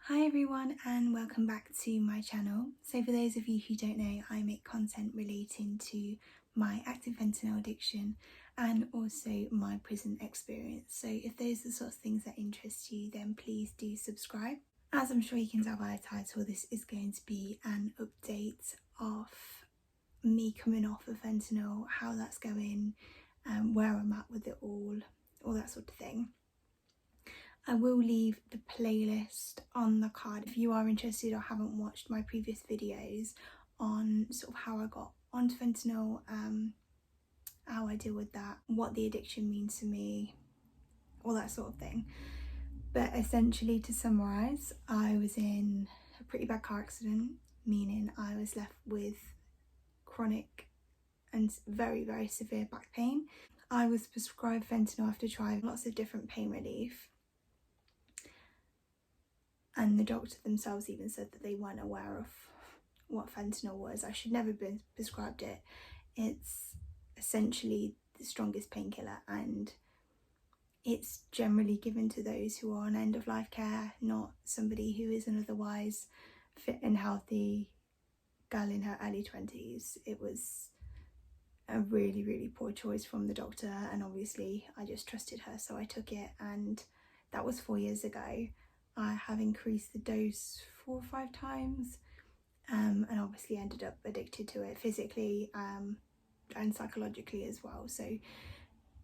Hi everyone and welcome back to my channel. So for those of you who don't know, I make content relating to my active fentanyl addiction and also my prison experience. So if those are the sorts of things that interest you, then please do subscribe. As I'm sure you can tell by the title, this is going to be an update of me coming off of fentanyl, how that's going, where I'm at with it all that sort of thing. I will leave the playlist on the card if you are interested or haven't watched my previous videos on sort of how I got onto fentanyl, how I deal with that, what the addiction means to me, all that sort of thing. But essentially, to summarise, I was in a pretty bad car accident, meaning I was left with chronic and very, very severe back pain. I was prescribed fentanyl after trying lots of different pain relief. And the doctor themselves even said that they weren't aware of what fentanyl was. I should never have been prescribed it. It's essentially the strongest painkiller and it's generally given to those who are on end of life care, not somebody who is an otherwise fit and healthy girl in her early 20s. It was a really, really poor choice from the doctor, and obviously I just trusted her, so I took it, and that was 4 years ago. I have increased the dose 4 or 5 times and obviously ended up addicted to it physically and psychologically as well. So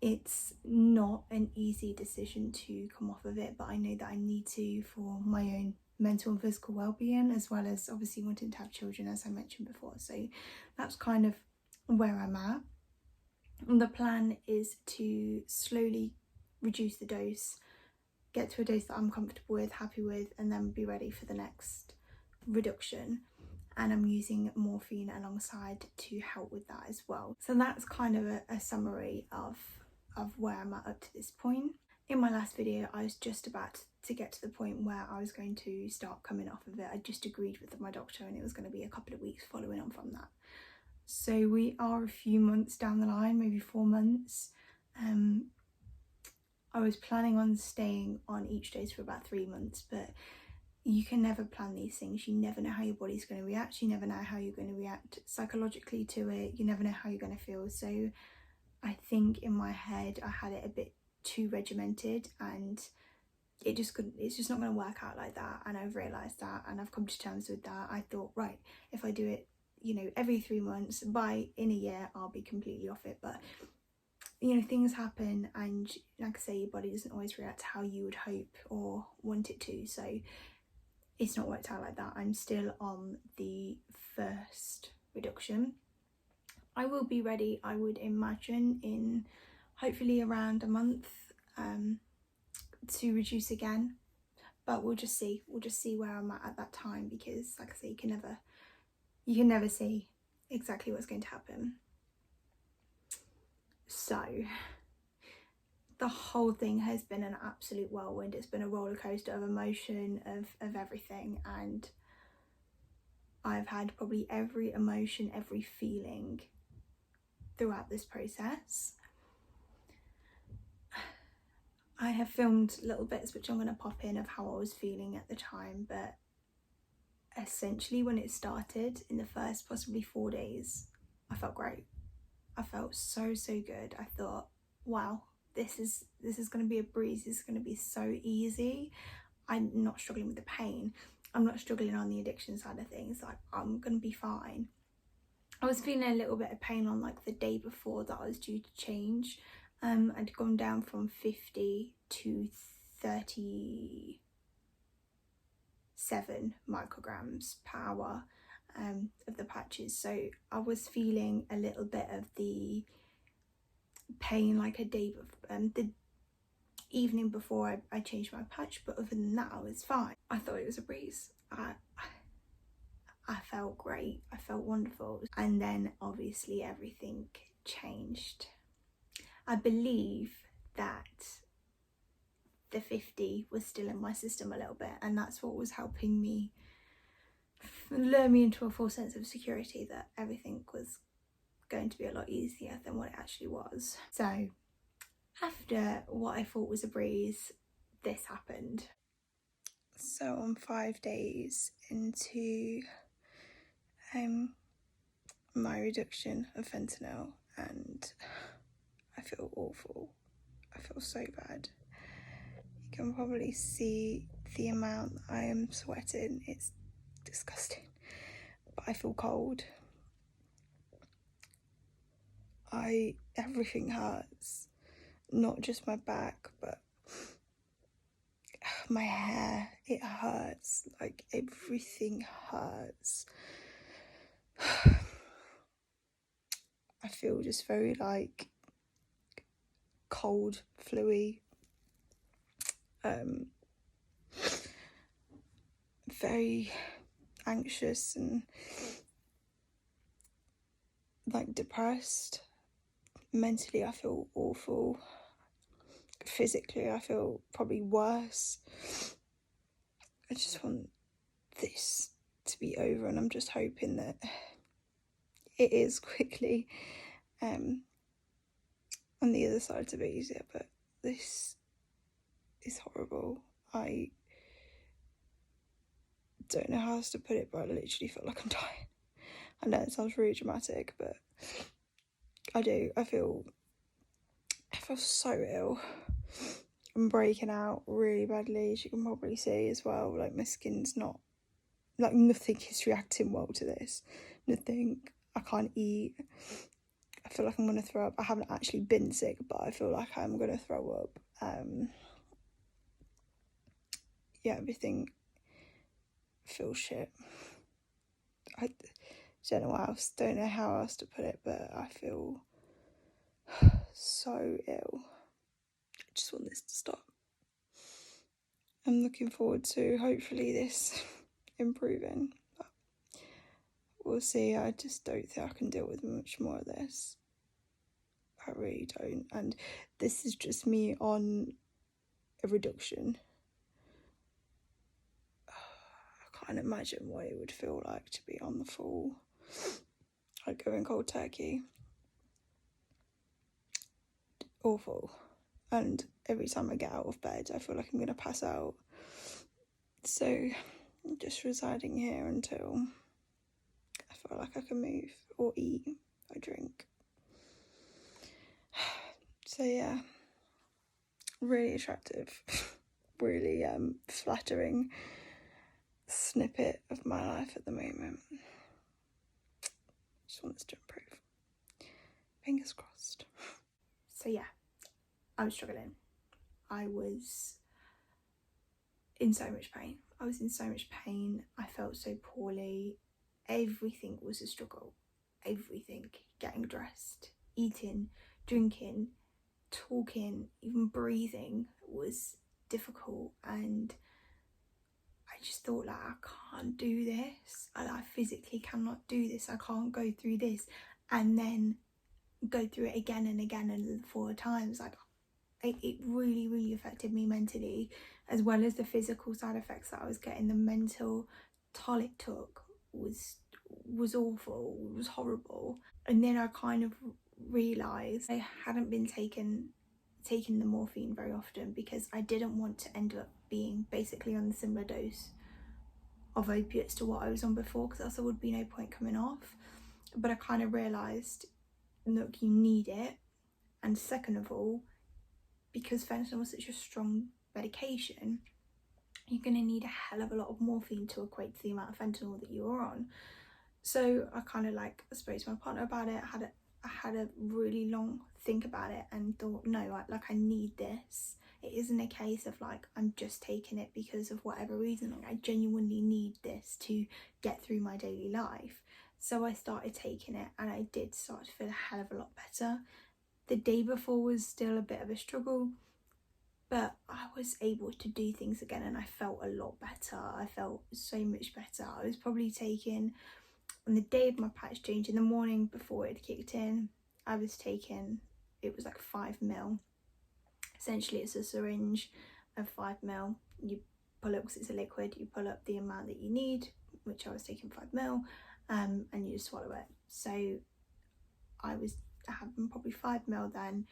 it's not an easy decision to come off of it, but I know that I need to for my own mental and physical well-being, as well as obviously wanting to have children, as I mentioned before. So that's kind of where I'm at. And the plan is to slowly reduce the dose, get to a dose that I'm comfortable with, happy with, and then be ready for the next reduction. And I'm using morphine alongside to help with that as well. So that's kind of a summary of where I'm at up to this point. In my last video, I was just about to get to the point where I was going to start coming off of it. I just agreed with my doctor and it was going to be a couple of weeks following on from that. So we are a few months down the line, maybe 4 months. I was planning on staying on each dose for about 3 months, but you can never plan these things. You never know how your body's going to react. You never know how you're going to react psychologically to it. You never know how you're going to feel. So I think in my head I had it a bit too regimented, and it's just not going to work out like that. And I've realised that, and I've come to terms with that. I thought, right, if I do it, every 3 months, in a year I'll be completely off it. But things happen, and like I say, your body doesn't always react how you would hope or want it to. So it's not worked out like that. I'm still on the first reduction. I will be ready, I would imagine, in hopefully around a month to reduce again. But we'll just see where I'm at that time, because like I say, you can never see exactly what's going to happen. So the whole thing has been an absolute whirlwind. It's been a roller coaster of emotion, of everything, and I've had probably every emotion, every feeling throughout this process. I have filmed little bits which I'm going to pop in of how I was feeling at the time, but essentially when it started, in the first possibly 4 days, I felt great. I felt so good. I thought, wow, this is going to be a breeze. This is going to be so easy. I'm not struggling with the pain. I'm not struggling on the addiction side of things. Like, I'm going to be fine. I was feeling a little bit of pain on like the day before that I was due to change. I'd gone down from 50 to 37 micrograms per hour of the patches. So I was feeling a little bit of the pain like a day the evening before I changed my patch, but other than that I was fine. I thought it was a breeze. I felt great, I felt wonderful, and then obviously everything changed. I believe that the 50 was still in my system a little bit, and that's what was helping me lure me into a false sense of security that everything was going to be a lot easier than what it actually was. So after what I thought was a breeze, this happened. So I'm 5 days into my reduction of fentanyl, and I feel awful. I feel so bad. You can probably see the amount I am sweating. It's disgusting. But I feel cold. Everything hurts. Not just my back, but my hair. It hurts. Like, everything hurts. I feel just very, like, cold, fluey. Very anxious and, like, depressed. Mentally, I feel awful. Physically, I feel probably worse. I just want this to be over, and I'm just hoping that it is quickly. On the other side's a bit easier, but this is horrible. I don't know how else to put it, but I literally feel like I'm dying. I know it sounds really dramatic, but I do. I feel so ill. I'm breaking out really badly, as you can probably see as well. Like, my skin's not, like, nothing is reacting well to this. Nothing. I can't eat. I feel like I'm going to throw up. I haven't actually been sick, but I feel like I'm going to throw up. Yeah, everything feels shit. I don't know how else to put it, but I feel so ill. I just want this to stop. I'm looking forward to hopefully this improving, but we'll see. I just don't think I can deal with much more of this. I really don't. And this is just me on a reduction. I can't imagine what it would feel like to be on the full, like, going cold turkey. Awful. And every time I get out of bed, I feel like I'm going to pass out. So I'm just residing here until I feel like I can move or eat or drink. So yeah, really attractive, really flattering snippet of my life at the moment. Just want this to improve. Fingers crossed. So yeah, I was struggling. I was in so much pain. I felt so poorly. Everything was a struggle. Everything. Getting dressed, eating, drinking, talking, even breathing was difficult, and I just thought, like, I can't do this. I physically cannot do this. I can't go through this and then go through it again and again and 4 times. Like, it really, really affected me mentally, as well as the physical side effects that I was getting. The mental toll it took was awful. It was horrible. And then I kind of realised I hadn't been taking the morphine very often, because I didn't want to end up being basically on the similar dose of opiates to what I was on before, because else there would be no point coming off. But I kind of realised, look, you need it. And second of all, because fentanyl was such a strong medication, you're going to need a hell of a lot of morphine to equate to the amount of fentanyl that you are on. So I kind of, like, spoke to my partner about it. I had a really long think about it and thought, no, I need this. It isn't a case of, like, I'm just taking it because of whatever reason. Like, I genuinely need this to get through my daily life. So I started taking it, and I did start to feel a hell of a lot better. The day before was still a bit of a struggle, but I was able to do things again, and I felt a lot better. I felt so much better. I was probably taking, on the day of my patch change, in the morning before it kicked in, I was taking, it was like 5 ml. Essentially, it's a syringe of 5 ml. You pull up, because it's a liquid, you pull up the amount that you need, which I was taking 5 ml, and you just swallow it. So I was having probably 5 ml then.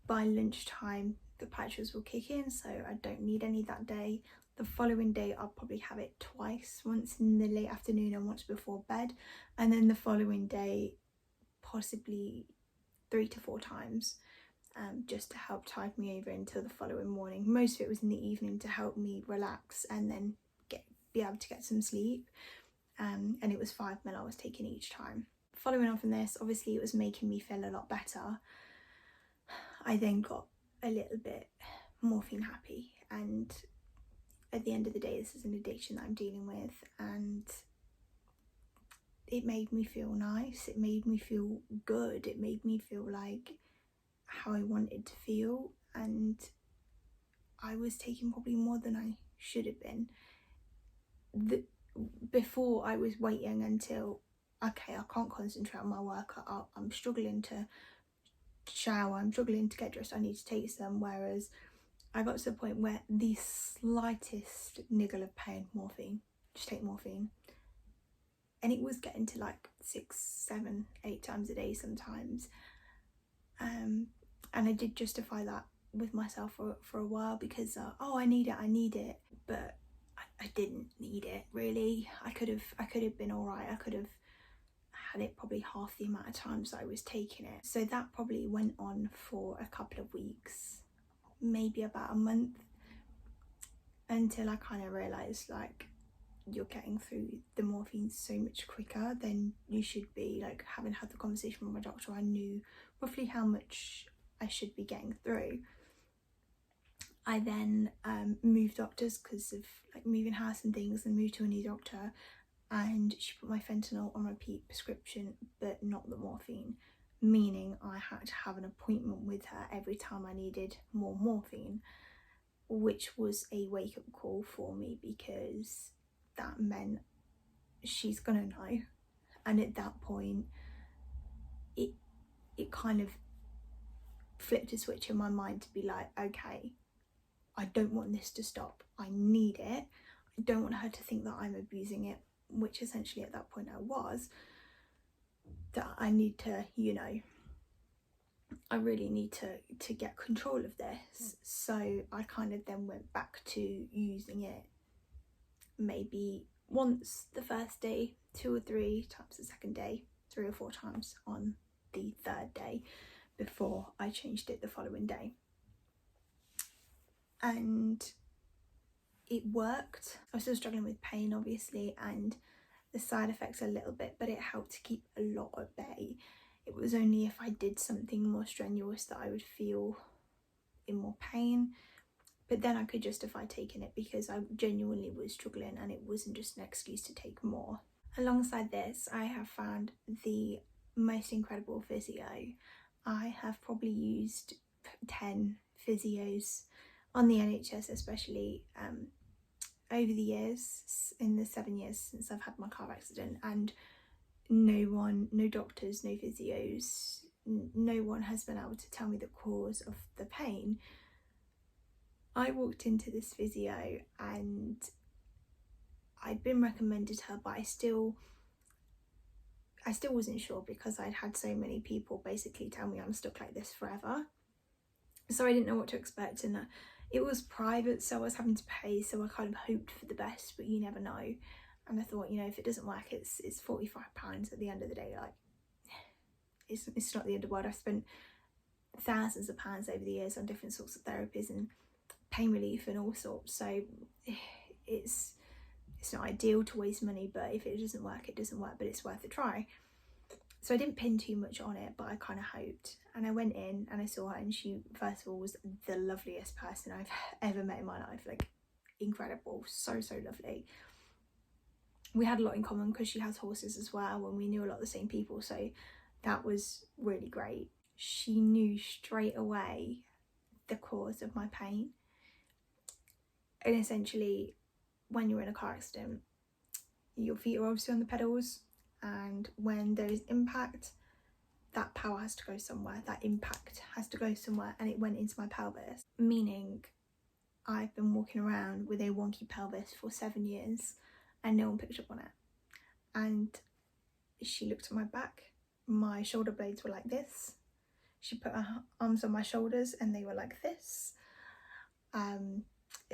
By lunchtime, the patches will kick in, so I don't need any that day. The following day I'll probably have it twice, once in the late afternoon and once before bed, and then the following day possibly 3 to 4 times, just to help tide me over until the following morning. Most of it was in the evening to help me relax and then be able to get some sleep, and it was 5 ml I was taking each time. Following on from this, obviously it was making me feel a lot better. I then got a little bit morphine happy, and at the end of the day this is an addiction that I'm dealing with, and it made me feel nice, it made me feel good, it made me feel like how I wanted to feel, and I was taking probably more than I should have been. Before I was waiting until, okay, I can't concentrate on my work, I'm struggling to shower, I'm struggling to get dressed, I need to take some, whereas I got to the point where the slightest niggle of pain, morphine, just take morphine. And it was getting to like 6, 7, 8 times a day sometimes. And I did justify that with myself for a while because, oh, I need it. But I didn't need it, really. I could have been all right. I could have had it probably half the amount of times that I was taking it. So that probably went on for a couple of weeks, maybe about a month, until I kind of realised, like, you're getting through the morphine so much quicker than you should be. Like, having had the conversation with my doctor, I knew roughly how much I should be getting through. I then moved doctors because of like moving house and things, and moved to a new doctor, and she put my fentanyl on repeat prescription but not the morphine, meaning I had to have an appointment with her every time I needed more morphine, which was a wake-up call for me because that meant she's gonna know. And at that point it kind of flipped a switch in my mind to be like, okay, I don't want this to stop, I need it, I don't want her to think that I'm abusing it, which essentially at that point I was, that I need to, you know, I really need to get control of this. So I kind of then went back to using it maybe once the first day, 2 or 3 times the second day, 3 or 4 times on the third day, before I changed it the following day. And it worked. I was still struggling with pain, obviously, and the side effects a little bit, but it helped to keep a lot at bay. It was only if I did something more strenuous that I would feel in more pain, but then I could justify taking it because I genuinely was struggling and it wasn't just an excuse to take more. Alongside this, I have found the most incredible physio. I have probably used 10 physios on the NHS, especially over the years, in the 7 years since I've had my car accident, and no doctors, no physios, no one has been able to tell me the cause of the pain. I walked into this physio and I'd been recommended her, but I still wasn't sure because I'd had so many people basically tell me I'm stuck like this forever. So I didn't know what to expect, and it was private, so I was having to pay, so I kind of hoped for the best, but you never know. And I thought, you know, if it doesn't work, it's £45 at the end of the day. Like, it's not the end of the world. I've spent thousands of pounds over the years on different sorts of therapies and pain relief and all sorts, so it's not ideal to waste money, but if it doesn't work, it doesn't work, but it's worth a try. So I didn't pin too much on it, but I kind of hoped. And I went in and I saw her, and she, first of all, was the loveliest person I've ever met in my life. Like, incredible, so lovely. We had a lot in common because she has horses as well, and we knew a lot of the same people, so that was really great. She knew straight away the cause of my pain. And essentially, when you're in a car accident, your feet are obviously on the pedals, and when there is impact, that power has to go somewhere, that impact has to go somewhere, and it went into my pelvis, meaning I've been walking around with a wonky pelvis for 7 years and no one picked up on it. And she looked at my back, my shoulder blades were like this, she put her arms on my shoulders and they were like this.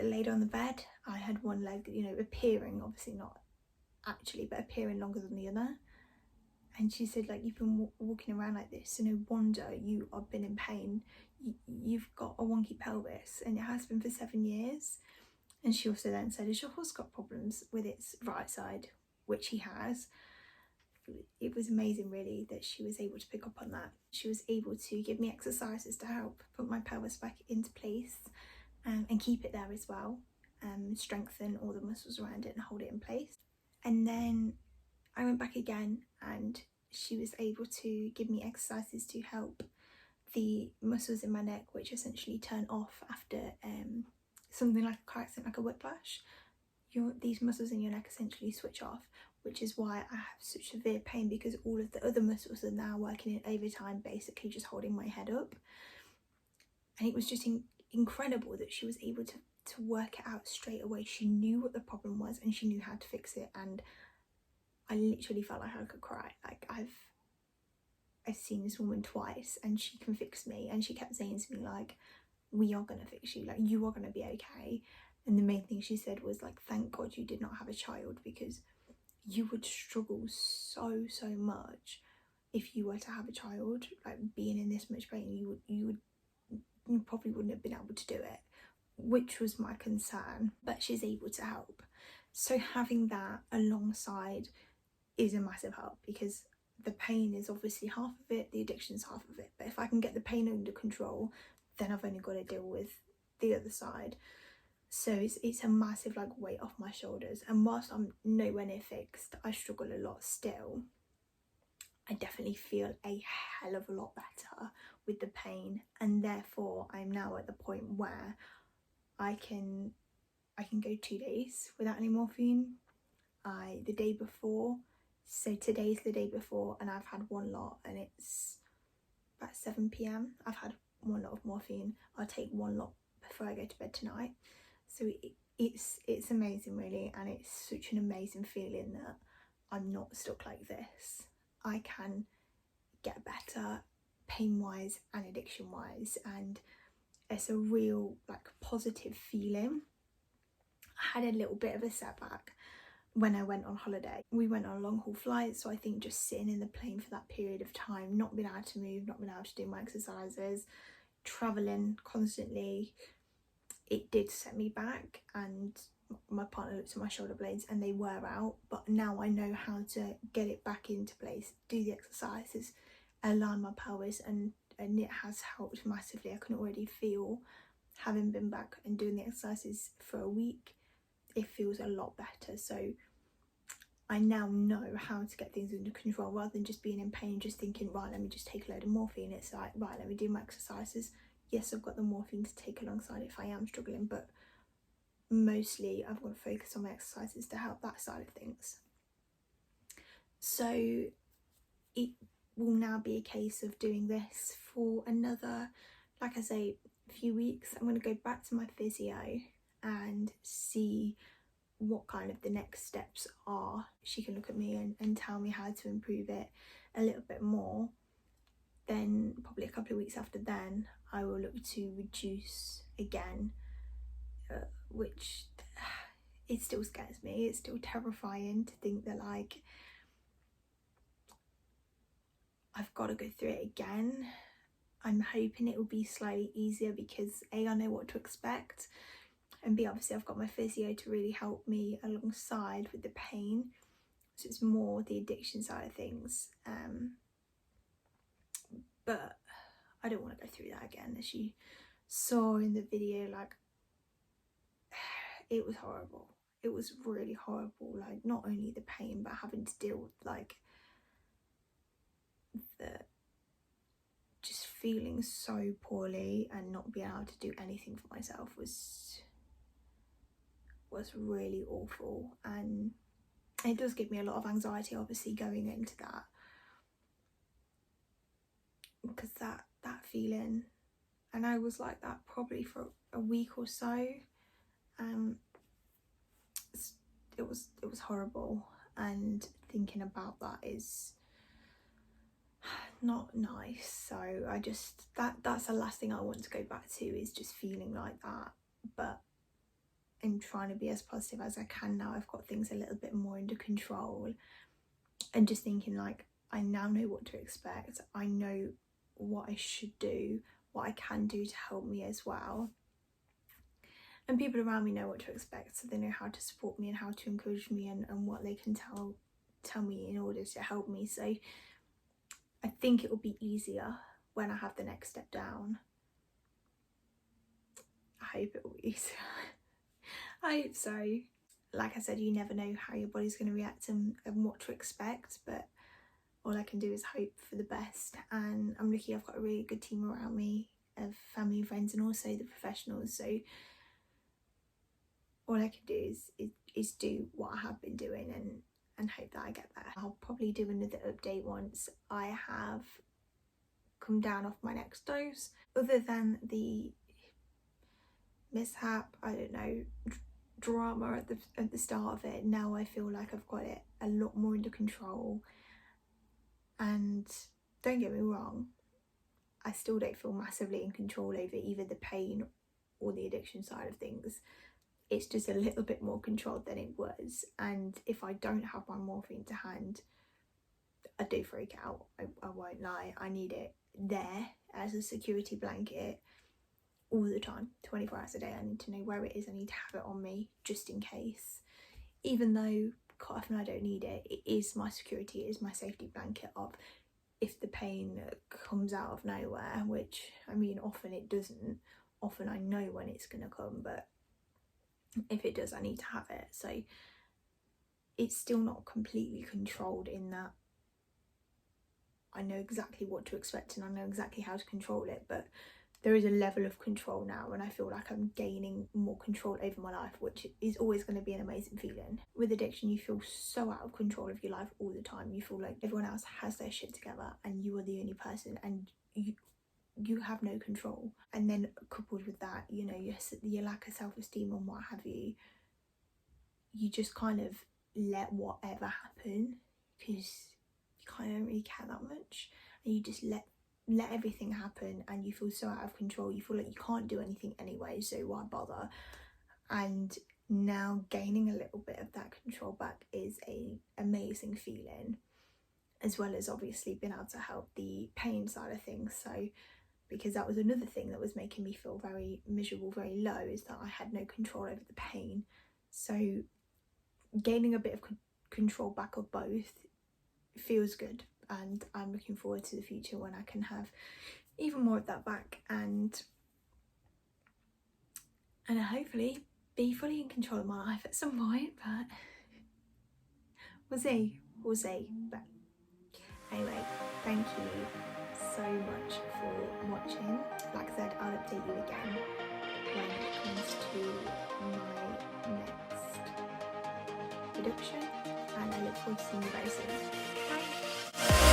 laid on the bed. I had one leg, you know, appearing, obviously not actually, but appearing longer than the other. And she said, like, you've been walking around like this, so no wonder you have been in pain. You've got a wonky pelvis, and it has been for 7 years. And she also then said, has your horse got problems with its right side? Which he has. It was amazing, really, that she was able to pick up on that. She was able to give me exercises to help put my pelvis back into place, and keep it there as well, strengthen all the muscles around it and hold it in place. And then I went back again, and she was able to give me exercises to help the muscles in my neck, which essentially turn off after something like a car accident, like a whiplash. These muscles in your neck essentially switch off, which is why I have such severe pain, because all of the other muscles are now working in overtime, basically just holding my head up. And it was just incredible that she was able to work it out straight away. She knew what the problem was and she knew how to fix it, and I literally felt like I could cry. Like, I've seen this woman twice and she can fix me, and she kept saying to me, like, we are gonna fix you, like, you are gonna be okay. And the main thing she said was, like, thank God you did not have a child, because you would struggle so much if you were to have a child. Like, being in this much pain, you probably wouldn't have been able to do it, which was my concern. But she's able to help. So having that alongside is a massive help, because the pain is obviously half of it, the addiction's half of it. But if I can get the pain under control, then I've only got to deal with the other side. So it's a massive, like, weight off my shoulders. And whilst I'm nowhere near fixed, I struggle a lot still. I definitely feel a hell of a lot better with the pain, and therefore I'm now at the point where I can go 2 days without any morphine. The day before, so today's the day before, and I've had one lot, and it's about 7 p.m. I've had one lot of morphine. I'll take one lot before I go to bed tonight. So it's amazing, really, and it's such an amazing feeling that I'm not stuck like this. I can get better pain-wise and addiction-wise, and it's a real, like, positive feeling. I had a little bit of a setback when I went on holiday. We went on a long haul flight, so I think just sitting in the plane for that period of time, not being able to move, not being able to do my exercises, travelling constantly, it did set me back. And my partner looked at my shoulder blades and they were out, but now I know how to get it back into place, do the exercises, align my pelvis, and it has helped massively. I can already feel, having been back and doing the exercises for a week, it feels a lot better. So I now know how to get things under control, rather than just being in pain, just thinking, right, let me just take a load of morphine. It's like, right, let me do my exercises. Yes, I've got the morphine to take alongside if I am struggling, but mostly I've got to focus on my exercises to help that side of things. So it will now be a case of doing this for another, like I say, few weeks. I'm going to go back to my physio and see what kind of the next steps are. She can look at me and tell me how to improve it a little bit more. Then probably a couple of weeks after then, I will look to reduce again, which it still scares me. It's still terrifying to think that, like, I've got to go through it again. I'm hoping it will be slightly easier, because A, I know what to expect, and B, obviously I've got my physio to really help me alongside with the pain, so it's more the addiction side of things. But I don't want to go through that again. As you saw in the video, like, it was horrible. It was really horrible. Like, not only the pain, but having to deal with, like, the just feeling so poorly and not being able to do anything for myself was really awful. And it does give me a lot of anxiety, obviously, going into that, because that feeling, and I was like that probably for a week or so. It was horrible, and thinking about that is not nice. So I just, that's the last thing I want to go back to, is just feeling like that. But I'm trying to be as positive as I can now. I've got things a little bit more under control, and just thinking like, I now know what to expect. I know what I should do, what I can do to help me as well. And people around me know what to expect, so they know how to support me and how to encourage me, and what they can tell me in order to help me. So I think it will be easier when I have the next step down. I hope it will be easier. I hope so. Like I said, you never know how your body's going to react and what to expect, but all I can do is hope for the best. And I'm lucky I've got a really good team around me of family and friends, and also the professionals. So all I can do is do what I have been doing and hope that I get better. I'll probably do another update once I have come down off my next dose. Other than the mishap, I don't know, drama at the start of it, now I feel like I've got it a lot more under control. And don't get me wrong, I still don't feel massively in control over either the pain or the addiction side of things. It's just a little bit more controlled than it was. And if I don't have my morphine to hand, I do freak out. I won't lie. I need it there as a security blanket all the time, 24 hours a day. I need to know where it is. I need to have it on me just in case. Even though quite often I don't need it, it is my security, it is my safety blanket of if the pain comes out of nowhere, which I mean often it doesn't. Often I know when it's going to come, but if it does, I need to have it. So it's still not completely controlled in that I know exactly what to expect and I know exactly how to control it, but there is a level of control now, and I feel like I'm gaining more control over my life, which is always going to be an amazing feeling. With addiction, you feel so out of control of your life all the time. You feel like everyone else has their shit together and you are the only person, and you have no control. And then coupled with that, you know, your lack of self-esteem and what have you, you just kind of let whatever happen because you kind of don't really care that much, and you just let everything happen, and you feel so out of control. You feel like you can't do anything anyway, so why bother? And now gaining a little bit of that control back is a amazing feeling, as well as obviously being able to help the pain side of things. So because that was another thing that was making me feel very miserable, very low, is that I had no control over the pain. So gaining a bit of control back of both feels good, and I'm looking forward to the future when I can have even more of that back, and hopefully be fully in control of my life at some point, but we'll see. But anyway, thank you so much for watching. Like I said, I'll update you again when it comes to my next reduction, and I look forward to seeing you very soon. Bye.